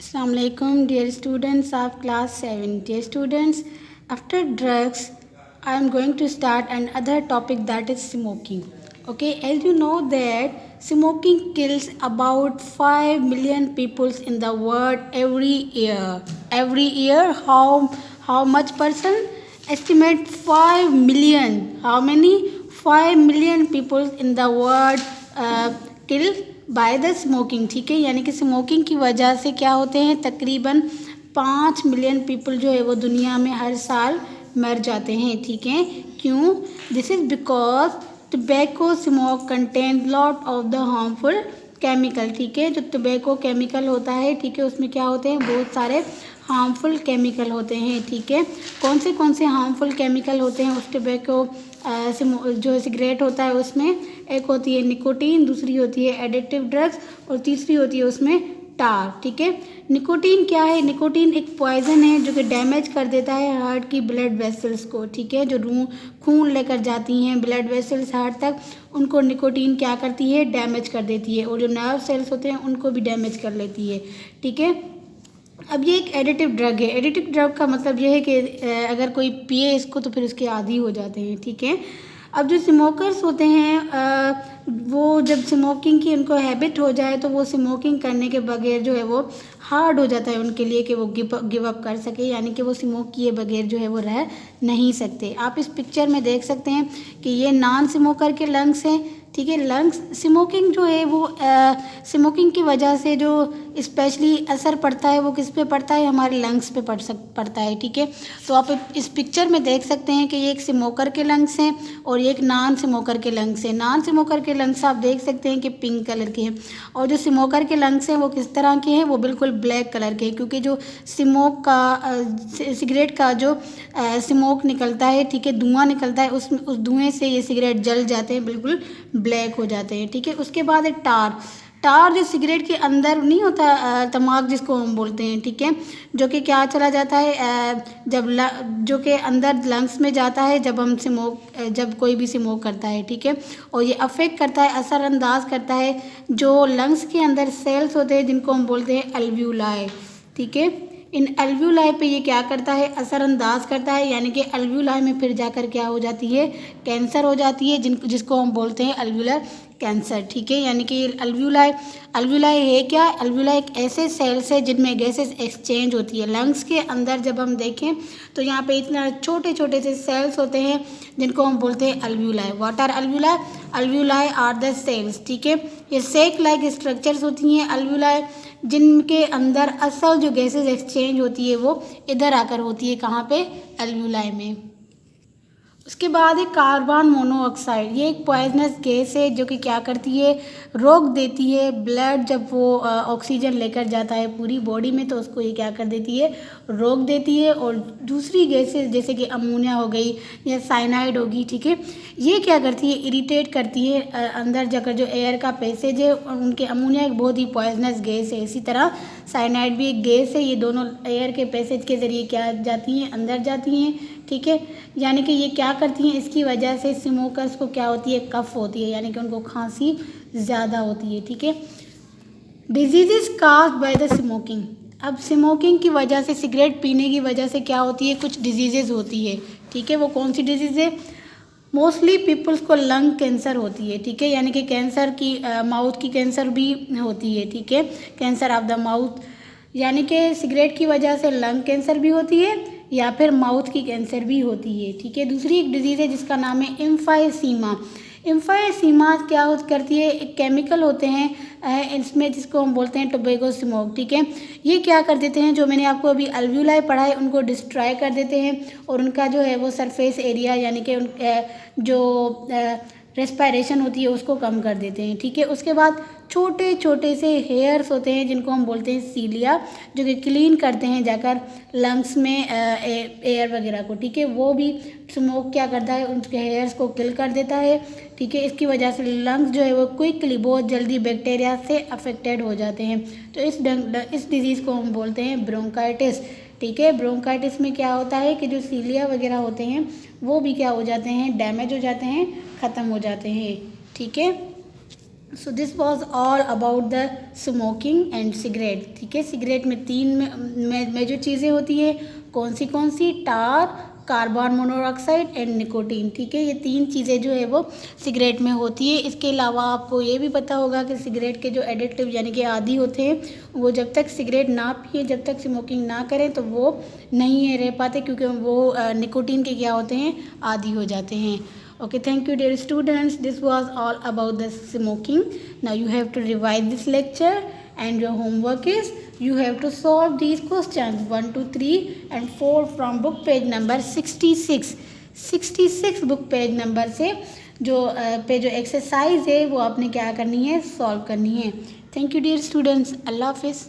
Assalamualaikum, dear students of class 7. Dear students, after drugs, I am going to start another topic, that is smoking. Okay, as you know that smoking kills about 5 million people in the world every year. Every year, how much person? Estimate 5 million. How many? 5 million people in the world kill by the smoking. ठीक है, यानी कि smoking की वजह से क्या होते हैं, तकरीबन 5 मिलियन पीपल जो है वो दुनिया में हर साल मर जाते हैं. ठीक है, क्यों? This is because tobacco smoke contain lot of the harmful chemical. ठीक है, जो टबैको केमिकल होता है, ठीक है, उसमें क्या होते हैं, बहुत सारे हार्मफुल केमिकल होते हैं. ठीक है, कौन से हार्मफुल केमिकल होते हैं उस टबैको जो सिगरेट होता है उसमें? एक होती है निकोटीन, दूसरी होती है एडिक्टिव ड्रग्स और तीसरी होती है उसमें टार. ठीक है, निकोटीन क्या है? निकोटीन एक पॉइजन है जो कि डैमेज कर देता है हार्ट की ब्लड वेसल्स को. ठीक है, जो खून लेकर जाती हैं ब्लड वेसल्स हार्ट तक, उनको निकोटीन क्या करती है, डैमेज कर देती है. और जो नर्व सेल्स होते हैं उनको भी डैमेज कर लेती है. ठीक है, अब ये एक एडिटिव ड्रग है. एडिटिव ड्रग का मतलब ये है कि अगर कोई पिए इसको तो फिर उसके आदी हो जाते हैं. ठीक है, अब जो स्मोकर्स होते हैं वो जब स्मोकिंग की उनको हैबिट हो जाए तो वो स्मोकिंग करने के बगैर जो है वो हार्ड हो जाता है उनके लिए कि वो गिव अप कर सके, यानी कि वो स्मोक किए बगैर जो है वो रह नहीं सकते. आप इस पिक्चर में देख सकते हैं कि ये नॉन स्मोकर के लंग्स हैं. ठीक है, लंग्स स्मोकिंग जो है वो स्मोकिंग की वजह से जो स्पेशली असर पड़ता है वो किस पे पड़ता है, हमारे लंग्स पे पड़ता है. ठीक है, तो आप इस पिक्चर में देख सकते हैं कि ये एक स्मोकर के लंग्स हैं और ये एक नॉन स्मोकर के लंग्स हैं. नॉन स्मोकर के लंग्स आप देख सकते हैं कि पिंक कलर के हैं और जो स्मोकर के लंग्स हैं वो किस तरह के हैं, वो बिल्कुल ब्लैक कलर के हैं, क्योंकि जो स्मोक का सिगरेट का जो स्मोक निकलता है, ठीक है, धुआं निकलता है, उस धुएं से ये सिगरेट जल जाते हैं, बिल्कुल ब्लैक हो जाते हैं. ठीक है, उसके बाद है टार. टार जो सिगरेट के अंदर नहीं होता, तमाक जिसको हम बोलते हैं. ठीक है, जो कि क्या चला जाता है, जो कि अंदर लंग्स में जाता है जब कोई भी स्मोक करता है. ठीक है, और ये अफेक्ट करता है, असरअंदाज करता है जो लंग्स के अंदर सेल्स होते हैं जिनको हम बोलते हैं अल्वियोलाई. ठीक है, इन अल्वियोलाई पे ये क्या करता है, असरअंदाज करता है, यानी कि अल्वियोलाई में फिर जाकर क्या हो जाती है, कैंसर हो जाती है, जिसको हम बोलते हैं अल्वियोलर कैंसर. ठीक है, यानी कि अल्वियोलाई है क्या? अल्वियोलाई एक ऐसे सेल्स है जिनमें गैसेस एक्सचेंज होती है. लंग्स के अंदर जब हम देखें तो यहाँ पे इतना छोटे छोटे से सेल्स होते हैं जिनको हम बोलते हैं alveoli. What are alveoli? Alveoli are the cells. ठीक है, ये सेक लाइक स्ट्रक्चर्स होती हैं अल्वियोलाई, जिनके अंदर असल जो गैसेस एक्सचेंज होती है वो इधर आकर होती है. कहाँ पे? अल्वियोलाई में. उसके बाद है कार्बन मोनोऑक्साइड. ये एक पॉइजनस गैस है जो कि क्या करती है, रोक देती है ब्लड. जब वो ऑक्सीजन लेकर जाता है पूरी बॉडी में तो उसको ये क्या कर देती है, रोक देती है. और दूसरी गैसेस जैसे कि अमोनिया हो गई या साइनाइड होगी, ठीक है, ये क्या करती है, इरिटेट करती है अंदर जाकर जो एयर का पैसेज है. उनके अमोनिया एक बहुत ही पॉइजनस गैस है, इसी तरह साइनाइड भी एक गैस है. ये दोनों एयर के पैसेज के ज़रिए क्या जाती हैं, अंदर जाती हैं. ठीक है, यानी कि ये क्या करती हैं, इसकी वजह से स्मोकर्स को क्या होती है, कफ होती है, यानी कि उनको खांसी ज़्यादा होती है. ठीक है, disease caused by the smoking. अब स्मोकिंग की वजह से, सिगरेट पीने की वजह से क्या होती है, कुछ डिजीज़ होती है. ठीक है, वो कौन सी डिजीज़ है? मोस्टली पीपल्स को लंग कैंसर होती है. ठीक है, यानी कि कैंसर की माउथ की कैंसर भी होती है. ठीक है, कैंसर ऑफ द माउथ, यानी कि सिगरेट की वजह से लंग कैंसर भी होती है या फिर माउथ की कैंसर भी होती है. ठीक है, दूसरी एक डिजीज़ है जिसका नाम है एम्फाइसीमा. एम्फाइसीमा क्या करती है, एक केमिकल होते हैं इसमें जिसको हम बोलते हैं टोबैको स्मोक. ठीक है, ये क्या कर देते हैं, जो मैंने आपको अभी अल्वियोलाई पढ़ा है उनको डिस्ट्रॉय कर देते हैं और उनका जो है वो सरफेस एरिया, यानी कि जो रेस्पायरेशन होती है उसको कम कर देते हैं. ठीक है, उसके बाद छोटे छोटे से हेयर्स होते हैं जिनको हम बोलते हैं सीलिया, जो कि क्लीन करते हैं जाकर लंग्स में एयर वगैरह को. ठीक है, वो भी स्मोक क्या करता है, उनके हेयर्स को किल कर देता है. ठीक है, इसकी वजह से लंग्स जो है वो क्विकली, बहुत जल्दी बैक्टीरिया से अफेक्टेड हो जाते हैं. तो इस डिजीज़ को हम बोलते हैं ब्रोंकाइटिस. ठीक है, ब्रोंकाइटिस में क्या होता है कि जो सीलिया वगैरह होते हैं वो भी क्या हो जाते हैं, डैमेज हो जाते हैं, ख़त्म हो जाते हैं. ठीक है, so this was all about the smoking and cigarette. ठीक है, सिगरेट में तीन मेजर चीज़ें होती है। कौन सी? टार, कार्बन मोनोऑक्साइड एंड निकोटीन। ठीक है, ये तीन चीज़ें जो है वो सिगरेट में होती है। इसके अलावा आपको ये भी पता होगा कि सिगरेट के जो एडिक्टिव यानी कि आदी होते हैं, वो जब तक सिगरेट ना पिए, जब तक स्मोकिंग ना करें, तो वो नहीं रह पाते, क्योंकि वो निकोटीन के क्या होते हैं, आदी हो जाते हैं। Okay, thank you dear students. This was all about the smoking. Now you have to revise this lecture, and your homework is you have to solve these questions 1, 2, 3 and 4 from book page number 66. 66 book page number से जो exercise है वो आपने क्या करनी है, solve करनी है। Thank you dear students. अल्लाह हाफिज़।